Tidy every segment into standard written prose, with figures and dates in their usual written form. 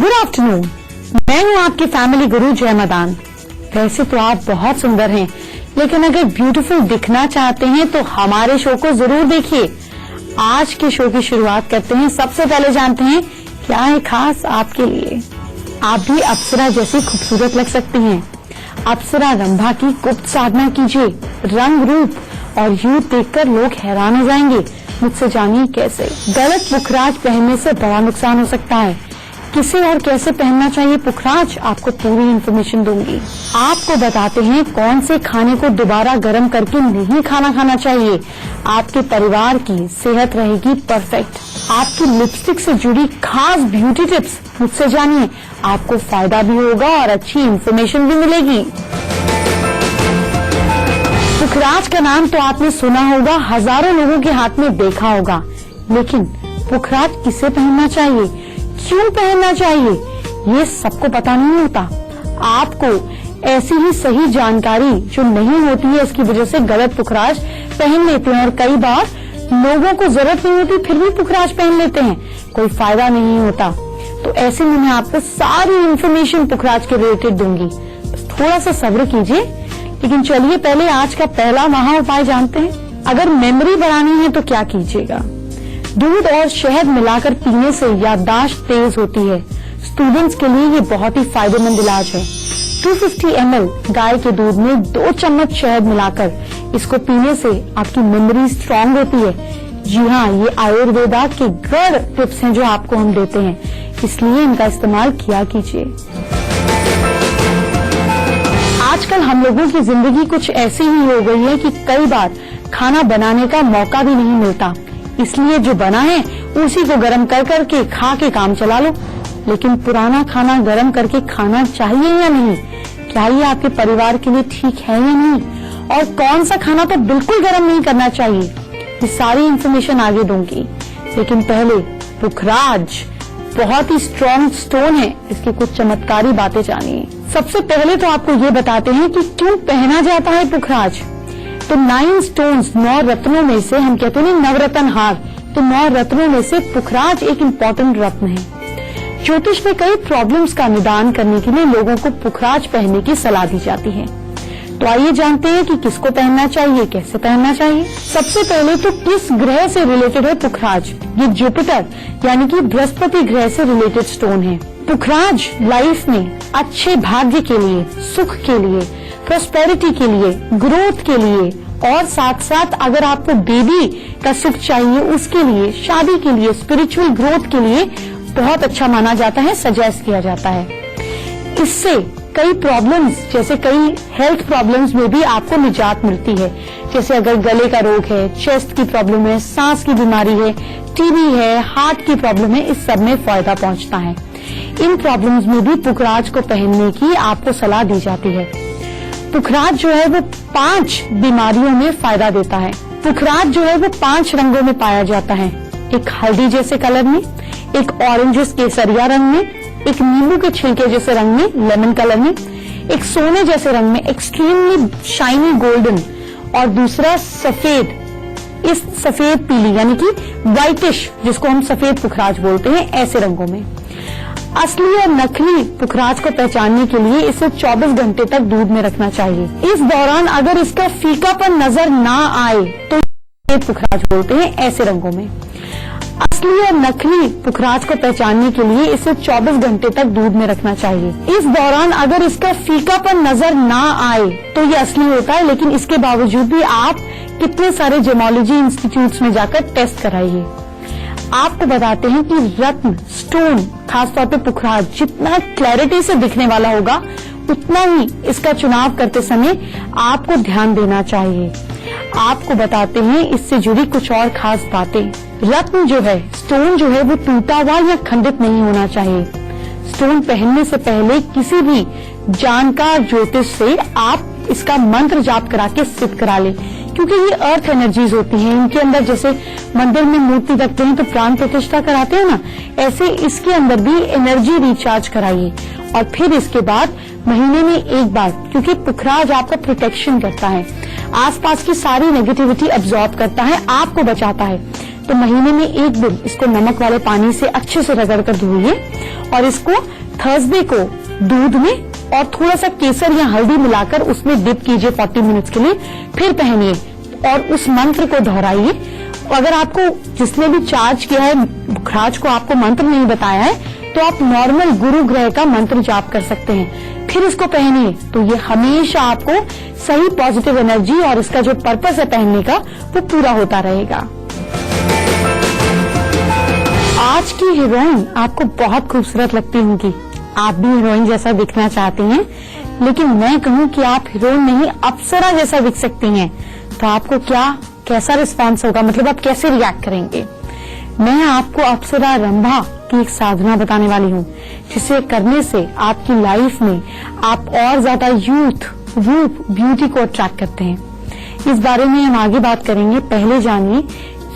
Good afternoon, मैं हूँ आपकी फैमिली गुरु जय मदान। वैसे तो आप बहुत सुंदर हैं, लेकिन अगर ब्यूटीफुल दिखना चाहते हैं तो हमारे शो को जरूर देखिए। आज के शो की शुरुआत करते हैं। सबसे पहले जानते हैं क्या है खास आपके लिए। आप भी अप्सरा जैसी खूबसूरत लग सकती हैं। अप्सरा रंभा की गुप्त साधना कीजिए। रंग रूप और यूथ देखकर लोग हैरान हो जाएंगे। मुझसे जानिए कैसे। गलत पुखराज पहनने से बड़ा नुकसान हो सकता है। किसे और कैसे पहनना चाहिए पुखराज, आपको पूरी इन्फॉर्मेशन दूंगी। आपको बताते हैं कौन से खाने को दोबारा गर्म करके नहीं खाना चाहिए। आपके परिवार की सेहत रहेगी परफेक्ट। आपकी लिपस्टिक से जुड़ी खास ब्यूटी टिप्स मुझसे जानिए, आपको फायदा भी होगा और अच्छी इन्फॉर्मेशन भी मिलेगी। पुखराज का नाम तो आपने सुना होगा, हजारों लोगों के हाथ में देखा होगा, लेकिन पुखराज किसे पहनना चाहिए, क्यों पहनना चाहिए, ये सबको पता नहीं होता। आपको ऐसी ही सही जानकारी जो नहीं होती है, इसकी वजह से गलत पुखराज पहन लेते हैं और कई बार लोगों को जरूरत नहीं होती फिर भी पुखराज पहन लेते हैं, कोई फायदा नहीं होता। तो ऐसे में मैं आपको सारी इन्फॉर्मेशन पुखराज के रिलेटेड दूंगी, थोड़ा सा सब्र कीजिए। लेकिन चलिए पहले आज का पहला महा उपाय जानते हैं। अगर मेमोरी बढ़ानी है तो क्या कीजिएगा। दूध और शहद मिलाकर पीने से याददाश्त तेज होती है। स्टूडेंट्स के लिए ये बहुत ही फायदेमंद इलाज है। 250 ml गाय के दूध में 2 चम्मच शहद मिलाकर इसको पीने से आपकी मेमोरी स्ट्रांग होती है। जी हाँ, ये आयुर्वेदा के गढ़ टिप्स हैं जो आपको हम देते हैं, इसलिए इनका इस्तेमाल किया कीजिए। आजकल हम लोगों की जिंदगी कुछ ऐसी ही हो गई है कि कई बार खाना बनाने का मौका भी नहीं मिलता, इसलिए जो बना है उसी को गर्म कर करके खा के काम चला लो। लेकिन पुराना खाना गर्म करके खाना चाहिए या नहीं, क्या ये आपके परिवार के लिए ठीक है या नहीं, और कौन सा खाना तो बिल्कुल गर्म नहीं करना चाहिए, ये सारी इन्फॉर्मेशन आगे दूंगी। लेकिन पहले पुखराज बहुत ही स्ट्रॉन्ग स्टोन है, इसकी कुछ चमत्कारी बातें जानिए। सबसे पहले तो आपको ये बताते हैं कि क्यों पहना जाता है पुखराज। तो 9 स्टोन्स, 9 रत्नों में से, हम कहते हैं नवरत्न हार, तो 9 रत्नों में से पुखराज एक इम्पोर्टेंट रत्न है। ज्योतिष में कई प्रॉब्लम्स का निदान करने के लिए लोगों को पुखराज पहनने की सलाह दी जाती है। तो आइए जानते हैं कि किसको पहनना चाहिए, कैसे पहनना चाहिए। सबसे पहले तो किस ग्रह से रिलेटेड है पुखराज। ये जुपिटर यानी कि बृहस्पति ग्रह से रिलेटेड स्टोन है। पुखराज लाइफ में अच्छे भाग्य के लिए, सुख के लिए, प्रॉस्पेरिटी के लिए, ग्रोथ के लिए, और साथ साथ अगर आपको बेबी का सुख चाहिए उसके लिए, शादी के लिए, स्पिरिचुअल ग्रोथ के लिए बहुत अच्छा माना जाता है, सजेस्ट किया जाता है। इससे कई प्रॉब्लम्स, जैसे कई हेल्थ प्रॉब्लम्स में भी आपको निजात मिलती है। जैसे अगर गले का रोग है, चेस्ट की प्रॉब्लम है, सांस की बीमारी है, टीबी है, हार्ट की प्रॉब्लम है, इस सब में फायदा पहुंचता है। इन प्रॉब्लम्स में भी पुखराज को पहनने की आपको सलाह दी जाती है। पुखराज जो है वो 5 बीमारियों में फायदा देता है। पुखराज जो है वो 5 रंगों में पाया जाता है। एक हल्दी जैसे कलर में, एक ऑरेंज केसरिया रंग में, एक नींबू के छिलके जैसे रंग में, लेमन कलर में, एक सोने जैसे रंग में, एक्सट्रीमली शाइनी गोल्डन, और दूसरा सफेद, इस सफेद पीली यानी कि व्हाइटिश, जिसको हम सफेद पुखराज बोलते हैं, ऐसे रंगों में। असली और नकली पुखराज को पहचानने के लिए इसे 24 घंटे तक दूध में रखना चाहिए। इस दौरान अगर इसका फीकापन नजर ना आए तो सफेद पुखराज बोलते हैं, ऐसे रंगों में। असली और नकली पुखराज को पहचानने के लिए इसे 24 घंटे तक दूध में रखना चाहिए। इस दौरान अगर इसका फीकापन नजर ना आए तो ये असली होता है, लेकिन इसके बावजूद भी आप कितने सारे जेमोलॉजी इंस्टीट्यूट्स में जाकर टेस्ट कराइए। आपको बताते हैं कि रत्न, स्टोन, खासतौर पे पुखराज जितना क्लैरिटी से दिखने वाला होगा उतना ही इसका चुनाव करते समय आपको ध्यान देना चाहिए। आपको बताते हैं इससे जुड़ी कुछ और खास बातें। रत्न जो है, स्टोन जो है, वो टूटा हुआ या खंडित नहीं होना चाहिए। स्टोन पहनने से पहले किसी भी जानकार ज्योतिष से आप इसका मंत्र जाप करा के सिद्ध करा ले, क्योंकि ये अर्थ एनर्जीज होती हैं। इनके अंदर जैसे मंदिर में मूर्ति रखते हैं तो प्राण प्रतिष्ठा कराते हैं ना, ऐसे इसके अंदर भी एनर्जी रिचार्ज कराइए। और फिर इसके बाद महीने में एक बार, क्योंकि पुखराज आपका प्रोटेक्शन करता है, आसपास की सारी नेगेटिविटी अब्सॉर्ब करता है, आपको बचाता है। तो महीने में एक दिन इसको नमक वाले पानी से अच्छे से रगड़ कर धोइए और इसको थर्सडे को दूध में और थोड़ा सा केसर या हल्दी मिलाकर उसमें डिप कीजिए 40 मिनट्स के लिए, फिर पहनिए और उस मंत्र को दोहराइए। अगर आपको जिसने भी चार्ज किया है बुखराज को आपको मंत्र नहीं बताया है तो आप नॉर्मल गुरु ग्रह का मंत्र जाप कर सकते हैं, फिर इसको पहनिए तो ये हमेशा आपको सही पॉजिटिव एनर्जी और इसका जो पर्पस है पहनने का वो पूरा होता रहेगा। आज की हीरोइन आपको बहुत खूबसूरत लगती होंगी, आप भी हीरोइन जैसा दिखना चाहती हैं, लेकिन मैं कहूँ कि आप हीरोइन नहीं अप्सरा जैसा दिख सकती हैं, तो आपको कैसा रिस्पांस होगा, मतलब आप कैसे रिएक्ट करेंगे। मैं आपको अप्सरा रंभा की एक साधना बताने वाली हूँ जिसे करने से आपकी लाइफ में आप और ज्यादा यूथ, रूप, ब्यूटी को अट्रैक्ट करते हैं। इस बारे में हम आगे बात करेंगे। पहले जानिए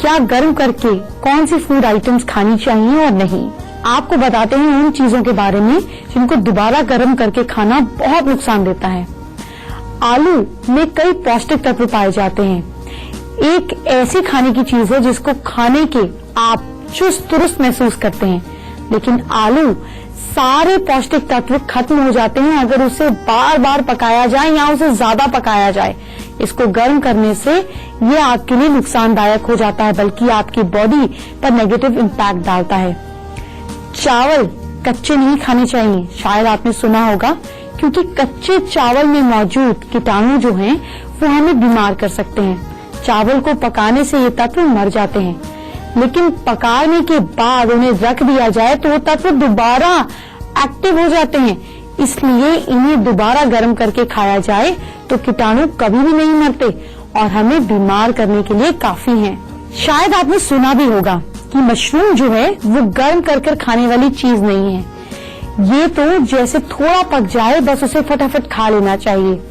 क्या गर्म करके कौन सी फूड आइटम्स खानी चाहिए और नहीं। आपको बताते हैं उन चीजों के बारे में जिनको दोबारा गर्म करके खाना बहुत नुकसान देता है। आलू में कई पौष्टिक तत्व पाए जाते हैं। एक ऐसी खाने की चीज है जिसको खाने के आप चुस्त दुरुस्त महसूस करते हैं, लेकिन आलू सारे पौष्टिक तत्व खत्म हो जाते हैं अगर उसे बार बार पकाया जाए या उसे ज्यादा पकाया जाए। इसको गर्म करने से ये आपके लिए नुकसानदायक हो जाता है, बल्कि आपकी बॉडी पर नेगेटिव इम्पैक्ट डालता है। चावल कच्चे नहीं खाने चाहिए, शायद आपने सुना होगा, क्योंकि कच्चे चावल में मौजूद कीटाणु जो हैं वो हमें बीमार कर सकते हैं। चावल को पकाने से ये तत्व मर जाते हैं, लेकिन पकाने के बाद उन्हें रख दिया जाए तो वो तत्व दोबारा एक्टिव हो जाते हैं। इसलिए इन्हें दोबारा गर्म करके खाया जाए तो कीटाणु कभी भी नहीं मरते और हमें बीमार करने के लिए काफी हैं। शायद आपने सुना भी होगा कि मशरूम जो है वो गर्म कर खाने वाली चीज नहीं है। ये तो जैसे थोड़ा पक जाए बस उसे फटाफट खा लेना चाहिए।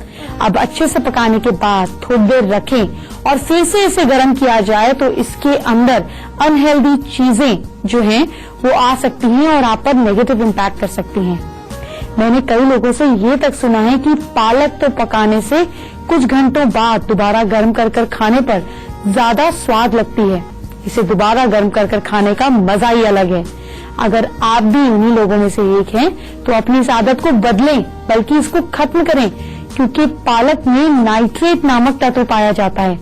अब अच्छे से पकाने के बाद थोड़ी देर रखें और फिर से इसे गर्म किया जाए तो इसके अंदर अनहेल्दी चीजें जो हैं वो आ सकती हैं और आप पर नेगेटिव इम्पैक्ट कर सकती हैं। मैंने कई लोगों से ये तक सुना है कि पालक तो पकाने से कुछ घंटों बाद दोबारा गर्म कर खाने पर ज्यादा स्वाद लगती है। इसे दोबारा गर्म कर खाने का मजा ही अलग है। अगर आप भी उन्हीं लोगों में से एक हैं तो अपनी इस आदत को बदलें, बल्कि इसको खत्म करें, क्योंकि पालक में नाइट्रेट नामक तत्व पाया जाता है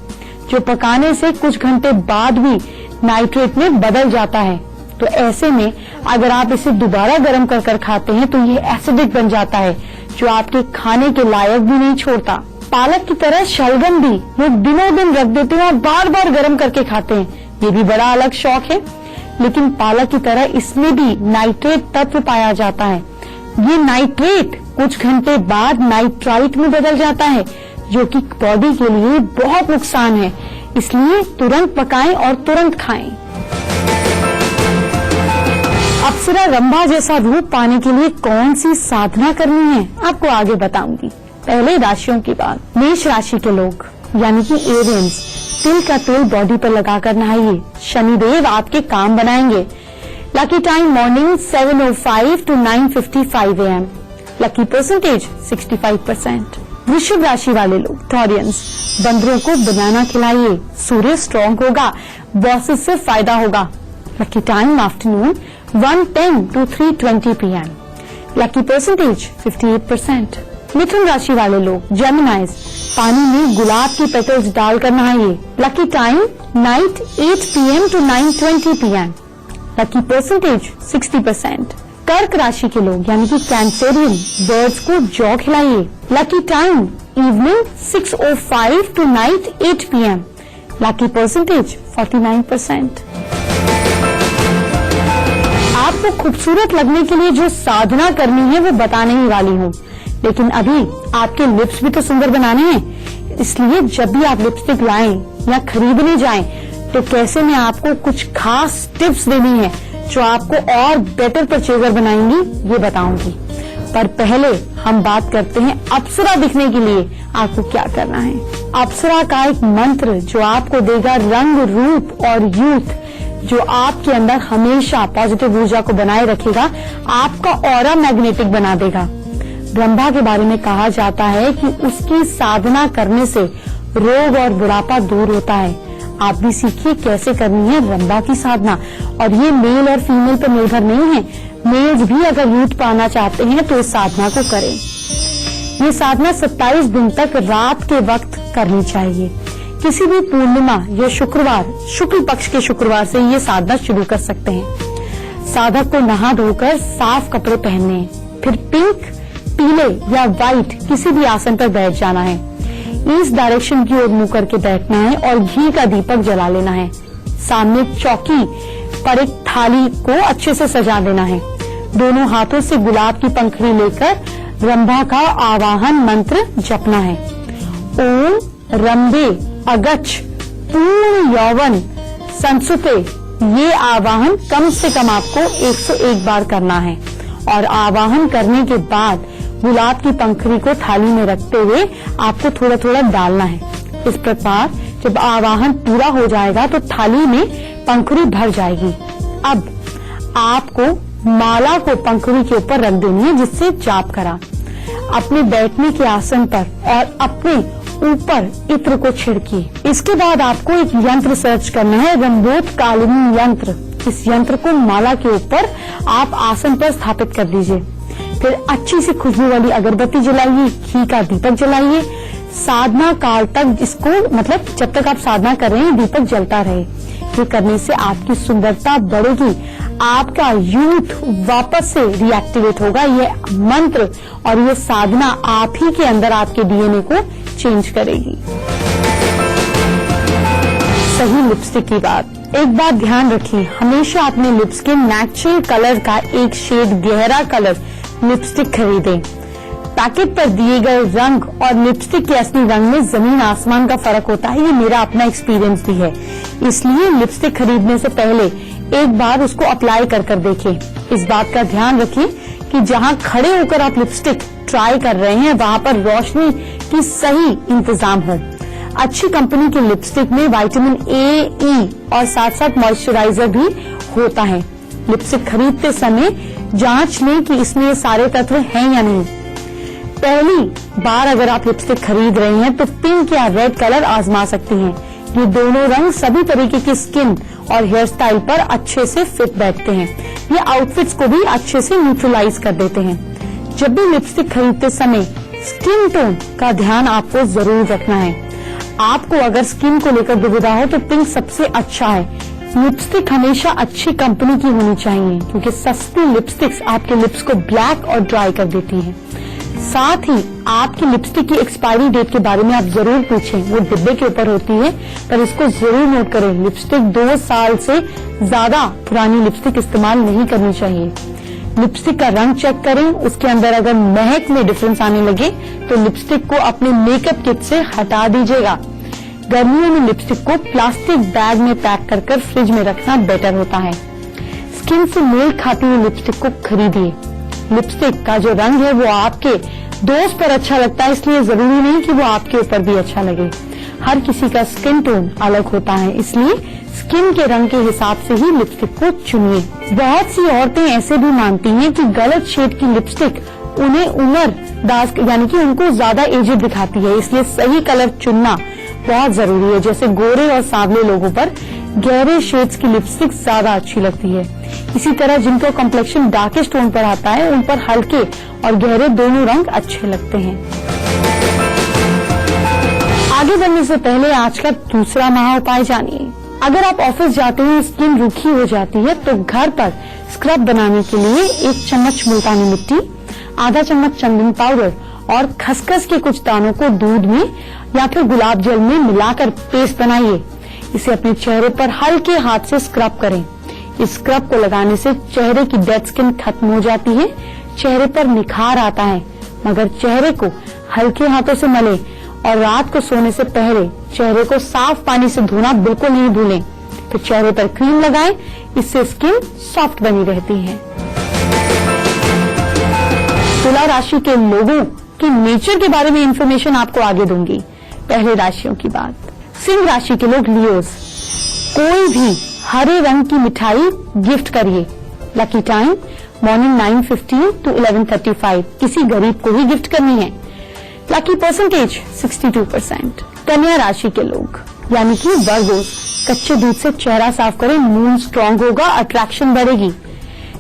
जो पकाने से कुछ घंटे बाद भी नाइट्रेट में बदल जाता है। तो ऐसे में अगर आप इसे दोबारा गर्म कर खाते हैं तो ये एसिडिक बन जाता है जो आपके खाने के लायक भी नहीं छोड़ता। पालक की तरह शलगम भी लोग दिनों दिन रख देते हैं और बार बार गर्म करके खाते हैं, ये भी बड़ा अलग शौक है। लेकिन पालक की तरह इसमें भी नाइट्रेट तत्व पाया जाता है। ये नाइट्रेट कुछ घंटे बाद नाइट्राइट में बदल जाता है जो कि बॉडी के लिए बहुत नुकसान है। इसलिए तुरंत पकाएं और तुरंत खाएं। अप्सरा रंभा जैसा रूप पाने के लिए कौन सी साधना करनी है आपको आगे बताऊंगी। पहले राशियों की बात। मेष राशि के लोग यानी कि एरियंस, तिल का तेल बॉडी पर लगाकर नहाइए, शनिदेव आपके काम बनाएंगे। Lucky time morning 7:05 to 9:55 AM। Lucky percentage 65%। वृषभ राशि वाले लोग टॉरियंस, बंदरों को बनाना खिलाइए, सूर्य स्ट्रॉन्ग होगा, बॉसेस से फायदा होगा। Lucky time afternoon 1:10 to 3:20 PM। Lucky percentage 58%। मिथुन राशि वाले लोग जेमिनाइज, पानी में गुलाब की पेटल्स डालकर नहाइए। Lucky time night 8 PM to 9:20 PM। Lucky percentage 60%। कर्क राशि के लोग यानी कि कैंसेरियन, बर्ड्स को जौ खिलाइए। Lucky time evening 6:05 to night 8 PM। Lucky percentage 49%। आपको खूबसूरत लगने के लिए जो साधना करनी है वो बताने ही वाली हूँ, लेकिन अभी आपके लिप्स भी तो सुंदर बनाने हैं। इसलिए जब भी आप लिपस्टिक लाएं या खरीदने जाएं तो कैसे मैं आपको कुछ खास टिप्स देनी है जो आपको और बेटर परचेजर बनाएंगी ये बताऊंगी। पर पहले हम बात करते हैं अप्सरा दिखने के लिए आपको क्या करना है। अप्सरा का एक मंत्र जो आपको देगा रंग, रूप और यूथ, जो आपके अंदर हमेशा पॉजिटिव ऊर्जा को बनाए रखेगा, आपका ऑरा मैग्नेटिक बना देगा। ब्रह्मा के बारे में कहा जाता है कि उसकी साधना करने से रोग और बुढ़ापा दूर होता है। आप भी सीखिए कैसे करनी है रंभा की साधना। और ये मेल और फीमेल पर निर्भर नहीं है, मेल्स भी अगर यूथ पाना चाहते हैं तो इस साधना को करें। ये साधना 27 दिन तक रात के वक्त करनी चाहिए। किसी भी पूर्णिमा या शुक्रवार, शुक्ल पक्ष के शुक्रवार से ये साधना शुरू कर सकते हैं। साधक को नहा धोकर साफ कपड़े पहनने हैं, फिर पिंक, पीले या व्हाइट किसी भी आसन पर बैठ जाना है। इस डायरेक्शन की ओर मुंह करके बैठना है और घी का दीपक जला लेना है। सामने चौकी पर एक थाली को अच्छे से सजा देना है। दोनों हाथों से गुलाब की पंखुड़ी लेकर रंभा का आवाहन मंत्र जपना है। ओम रंभे अगच्छ पूर्ण यौवन संसुते। ये आवाहन कम से कम आपको 101 बार करना है और आवाहन करने के बाद गुलाब की पंखुड़ी को थाली में रखते हुए आपको थोड़ा थोड़ा डालना है। इस प्रकार जब आवाहन पूरा हो जाएगा तो थाली में पंखुड़ी भर जाएगी। अब आपको माला को पंखुड़ी के ऊपर रख देनी है जिससे जाप करा। अपने बैठने के आसन पर और अपने ऊपर इत्र को छिड़किए। इसके बाद आपको एक यंत्र सर्च करना है, रंभोत कालिनी यंत्र। इस यंत्र को माला के ऊपर आप आसन पर स्थापित कर दीजिए। फिर अच्छी सी खुशबू वाली अगरबत्ती जलाइए, घी का दीपक जलाइए। साधना काल तक इसको, मतलब जब तक आप साधना कर रहे हैं, दीपक जलता रहे। ये करने से आपकी सुंदरता बढ़ेगी, आपका यूथ वापस से रिएक्टिवेट होगा। ये मंत्र और ये साधना आप ही के अंदर आपके डीएनए को चेंज करेगी। सही लिपस्टिक की बात, एक बात ध्यान रखिए, हमेशा अपने लिप्स के नेचुरल कलर का एक शेड गहरा कलर लिपस्टिक खरीदें। पैकेट पर दिए गए रंग और लिपस्टिक के असली रंग में जमीन आसमान का फर्क होता है। ये मेरा अपना एक्सपीरियंस भी है, इसलिए लिपस्टिक खरीदने से पहले एक बार उसको अप्लाई कर देखें। इस बात का ध्यान रखें कि जहां खड़े होकर आप लिपस्टिक ट्राई कर रहे हैं वहां पर रोशनी की सही इंतजाम हो। अच्छी कंपनी के लिपस्टिक में विटामिन ए, ई और साथ साथ मॉइस्चराइजर भी होता है। लिपस्टिक खरीदते समय जांच लें कि इसमें ये सारे तत्व हैं या नहीं। पहली बार अगर आप लिपस्टिक खरीद रही हैं तो पिंक या रेड कलर आजमा सकती हैं। ये दोनों रंग सभी तरीके की स्किन और हेयर स्टाइल पर अच्छे से फिट बैठते हैं। ये आउटफिट्स को भी अच्छे से न्यूट्रलाइज कर देते हैं। जब भी लिपस्टिक खरीदते समय स्किन टोन का ध्यान आपको जरूर रखना है। आपको अगर स्किन को लेकर दुविधा हो तो पिंक सबसे अच्छा है। लिपस्टिक हमेशा अच्छी कंपनी की होनी चाहिए क्योंकि सस्ती लिपस्टिक्स आपके लिप्स को ब्लैक और ड्राई कर देती हैं। साथ ही आपकी लिपस्टिक की एक्सपायरी डेट के बारे में आप जरूर पूछें, वो डिब्बे के ऊपर होती है, पर इसको जरूर नोट करें। लिपस्टिक 2 साल से ज्यादा पुरानी लिपस्टिक इस्तेमाल नहीं करनी चाहिए। लिपस्टिक का रंग चेक करें, उसके अंदर अगर महक में डिफरेंस आने लगे तो लिपस्टिक को अपने मेकअप किट से हटा दीजिएगा। गर्मियों में लिपस्टिक को प्लास्टिक बैग में पैक कर फ्रिज में रखना बेटर होता है। स्किन से मेल खाती हुई लिपस्टिक को खरीदिए। लिपस्टिक का जो रंग है वो आपके दोस्त पर अच्छा लगता है, इसलिए जरूरी नहीं कि वो आपके ऊपर भी अच्छा लगे। हर किसी का स्किन टोन अलग होता है, इसलिए स्किन के रंग के हिसाब से ही लिपस्टिक को चुनिए। बहुत सी औरतें ऐसे भी मानती हैं कि गलत शेड की लिपस्टिक उन्हें उम्र दाज यानी कि उनको ज्यादा एजेड दिखाती है, इसलिए सही कलर चुनना बहुत जरूरी है। जैसे गोरे और सांवले लोगों पर गहरे शेड्स की लिपस्टिक ज्यादा अच्छी लगती है। इसी तरह जिनका कॉम्प्लेक्शन डार्केस्ट टोन पर आता है उन पर हल्के और गहरे दोनों रंग अच्छे लगते हैं। आगे बढ़ने से पहले आज का दूसरा महा उपाय जानिए। अगर आप ऑफिस जाते हैं, स्किन रूखी हो जाती है तो घर पर स्क्रब बनाने के लिए 1 चम्मच मुल्तानी मिट्टी, आधा चम्मच चंदन पाउडर और खसखस के कुछ दानों को दूध में या फिर गुलाब जल में मिलाकर पेस्ट बनाइए। इसे अपने चेहरे पर हल्के हाथ से स्क्रब करें। इस स्क्रब को लगाने से चेहरे की डेड स्किन खत्म हो जाती है, चेहरे पर निखार आता है। मगर चेहरे को हल्के हाथों से मलें और रात को सोने से पहले चेहरे को साफ पानी से धोना बिल्कुल नहीं भूलें। फिर चेहरे पर क्रीम लगाएं, इससे स्किन सॉफ्ट बनी रहती है। तुला राशि के लोगों के नेचर के बारे में इंफॉर्मेशन आपको आगे दूंगी। पहले राशियों की बात, सिंह राशि के लोग लियोस, कोई भी हरे रंग की मिठाई गिफ्ट करिए। लकी टाइम मॉर्निंग 9:15 to 11:35, किसी गरीब को ही गिफ्ट करनी है। Lucky percentage 62%। कन्या राशि के लोग, यानी कि वर्गोस, कच्चे दूध से चेहरा साफ करें, मूड स्ट्रांग होगा, अट्रैक्शन बढ़ेगी।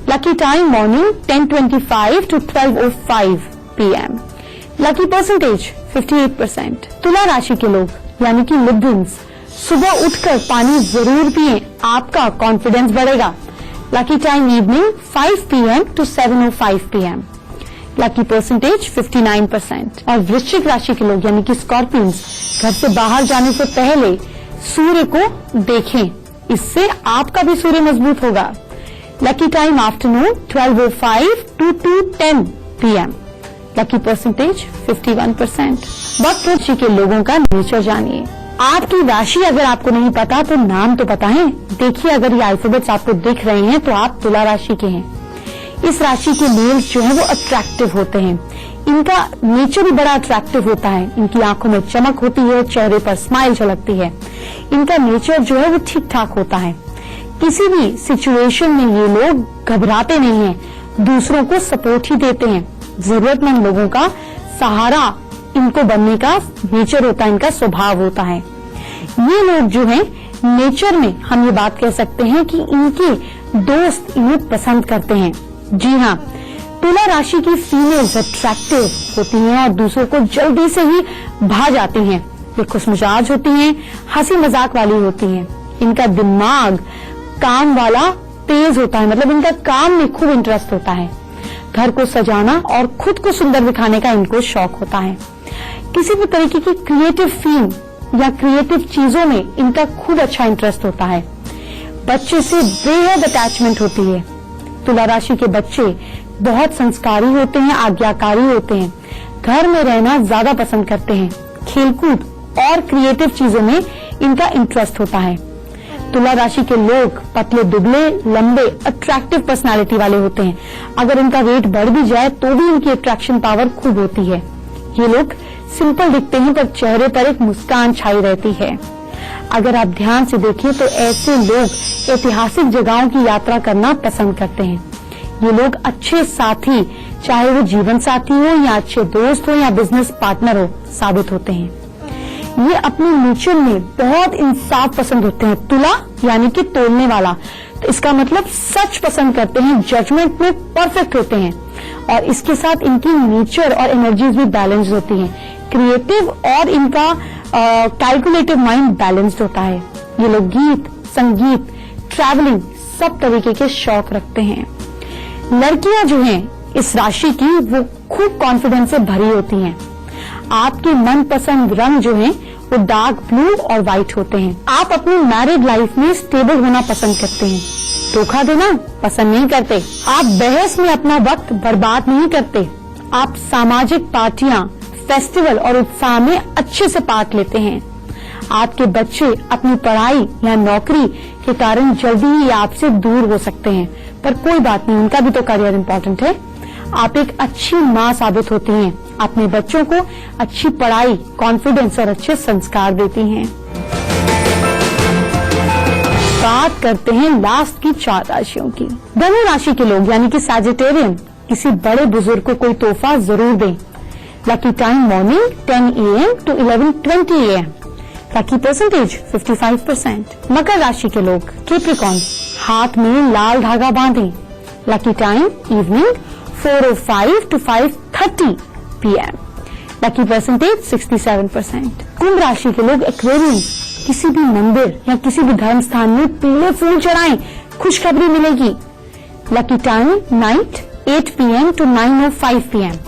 Lucky time morning 10:25 to 12:05 PM। Lucky percentage 58%। तुला राशि के लोग यानी कि लिब्रन्स, सुबह उठकर पानी जरूर पिएं, आपका कॉन्फिडेंस बढ़ेगा। Lucky time evening 5 PM to 7:05 PM। Lucky percentage 59%। और वृश्चिक राशि के लोग यानी कि स्कॉर्पियंस, घर से बाहर जाने से पहले सूर्य को देखें, इससे आपका भी सूर्य मजबूत होगा। Lucky time afternoon 12:05 to 2:10 PM। Lucky percentage 51%। वक्त राशि के लोगों का नेचर जानिए। आपकी राशि अगर आपको नहीं पता तो नाम तो पता है। देखिए, अगर ये अल्फाबेट्स आपको दिख रहे हैं तो आप तुला राशि के हैं। इस राशि के मेल्स जो है वो अट्रैक्टिव होते हैं, इनका नेचर भी बड़ा अट्रैक्टिव होता है। इनकी आंखों में चमक होती है, चेहरे पर स्माइल झलकती है। इनका नेचर जो है वो ठीक ठाक होता है। किसी भी सिचुएशन में ये लोग घबराते नहीं हैं, दूसरों को सपोर्ट ही देते हैं। जरूरतमंद लोगों का सहारा इनको बनने का नेचर होता है, इनका स्वभाव होता है। ये लोग जो हैं नेचर में हम ये बात कह सकते हैं कि इनके दोस्त इन्हें पसंद करते हैं। जी हाँ, तुला राशि की फीमेल्स अट्रैक्टिव होती हैं और दूसरों को जल्दी से ही भा जाती हैं। ये खुशमिजाज होती हैं, हंसी मजाक वाली होती हैं। इनका दिमाग काम वाला तेज होता है, मतलब इनका काम में खूब इंटरेस्ट होता है। घर को सजाना और खुद को सुंदर दिखाने का इनको शौक होता है। किसी भी तरीके की क्रिएटिव फील्ड या क्रिएटिव चीजों में इनका खूब अच्छा इंटरेस्ट होता है। बच्चे से बेहद अटैचमेंट होती है। तुला राशि के बच्चे बहुत संस्कारी होते हैं, आज्ञाकारी होते हैं, घर में रहना ज्यादा पसंद करते हैं। खेलकूद और क्रिएटिव चीजों में इनका इंटरेस्ट होता है। तुला राशि के लोग पतले दुबले लंबे अट्रैक्टिव पर्सनालिटी वाले होते हैं। अगर इनका वेट बढ़ भी जाए तो भी इनकी अट्रैक्शन पावर खूब होती है। ये लोग सिंपल दिखते हैं पर चेहरे पर एक मुस्कान छाई रहती है। अगर आप ध्यान से देखें तो ऐसे लोग ऐतिहासिक जगहों की यात्रा करना पसंद करते हैं। ये लोग अच्छे साथी, चाहे वो जीवन साथी हो या अच्छे दोस्त हो या बिजनेस पार्टनर हो, साबित होते हैं। ये अपने नेचर में बहुत इंसाफ पसंद होते हैं। तुला यानी कि तोलने वाला, तो इसका मतलब सच पसंद करते हैं, जजमेंट में परफेक्ट होते हैं और इसके साथ इनकी नेचर और एनर्जीज भी बैलेंस होती हैं। क्रिएटिव और इनका कैलकुलेटिव माइंड बैलेंस्ड होता है। ये लोग गीत, संगीत, ट्रैवलिंग सब तरीके के शौक रखते हैं। लड़कियां जो हैं इस राशि की वो खूब कॉन्फिडेंस से भरी होती हैं। आपके मनपसंद रंग जो हैं वो डार्क ब्लू और व्हाइट होते हैं। आप अपनी मैरिड लाइफ में स्टेबल होना पसंद करते हैं, धोखा देना पसंद नहीं करते। आप बहस में अपना वक्त बर्बाद नहीं करते। आप सामाजिक पार्टियां, फेस्टिवल और उत्साह में अच्छे से पार्ट लेते हैं। आपके बच्चे अपनी पढ़ाई या नौकरी के कारण जल्दी ही आपसे दूर हो सकते हैं, पर कोई बात नहीं, उनका भी तो करियर इम्पोर्टेंट है। आप एक अच्छी माँ साबित होती हैं, अपने बच्चों को अच्छी पढ़ाई, कॉन्फिडेंस और अच्छे संस्कार देती हैं। बात करते हैं लास्ट की 4 राशियों की। धनु राशि के लोग यानी कि सैजिटेरियन, किसी बड़े बुजुर्ग को कोई तोहफा जरूर दें। Lucky time morning 10 AM to 11:20 AM। Lucky percentage 55%। मकर राशि के लोग कैप्रिकॉर्न, हाथ में लाल धागा बांधें। Lucky time evening 4:05 to 5:30 PM। Lucky percentage 67%। कुंभ राशि के लोग एक्वेरियन, किसी भी मंदिर या किसी भी धर्म स्थान में पीले फूल चढ़ाएं, खुशखबरी मिलेगी। Lucky time night 8 PM to 9:05 PM।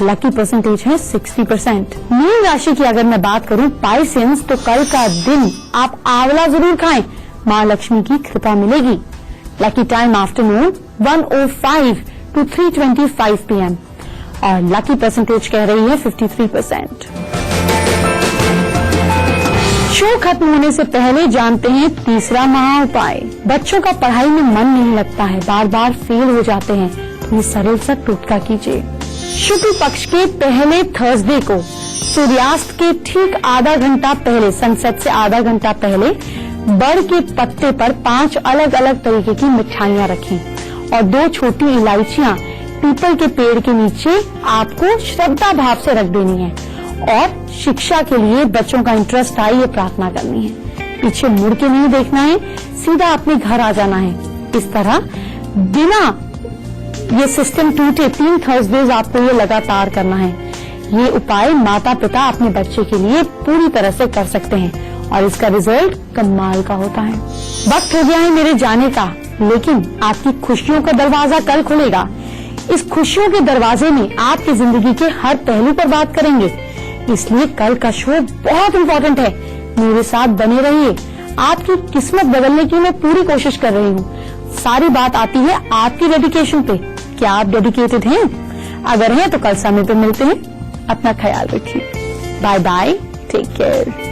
Lucky percentage है 60%। मीन राशि की अगर मैं बात करूं पाइसेंस, तो कल का दिन आप आंवला जरूर खाएं, माँ लक्ष्मी की कृपा मिलेगी। Lucky time afternoon 1:05 to 3:25 PM और लकी परसेंटेज कह रही है 53%। शो खत्म होने से पहले जानते हैं तीसरा महा उपाय। बच्चों का पढ़ाई में मन नहीं लगता है, बार बार फेल हो जाते हैं, तो ये सरल सा टोटका कीजिए। शुक्ल पक्ष के पहले थर्सडे को सूर्यास्त के ठीक आधा घंटा पहले, सनसेट से आधा घंटा पहले, बड़ के पत्ते पर 5 अलग अलग तरीके की मिठाइयां रखें और 2 छोटी इलायचियां पीपल के पेड़ के नीचे आपको श्रद्धा भाव से रख देनी है और शिक्षा के लिए बच्चों का इंटरेस्ट आए ये प्रार्थना करनी है। पीछे मुड़ के नहीं देखना है, सीधा अपने घर आ जाना है। इस तरह बिना ये सिस्टम टूटे 3 थर्सडेज आपको ये लगातार करना है। ये उपाय माता पिता अपने बच्चे के लिए पूरी तरह से कर सकते हैं और इसका रिजल्ट कमाल का होता है। वक्त हो गया है मेरे जाने का, लेकिन आपकी खुशियों का दरवाजा कल खुलेगा। इस खुशियों के दरवाजे में आपकी जिंदगी के हर पहलू पर बात करेंगे, इसलिए कल का शो बहुत इम्पोर्टेंट है। मेरे साथ बने रहिए। आपकी किस्मत बदलने की मैं पूरी कोशिश कर रही हूँ। सारी बात आती है आपकी डेडिकेशन पे। क्या आप डेडिकेटेड हैं? अगर हैं तो कल समय पे मिलते हैं। अपना ख्याल रखिए। Bye bye, take care.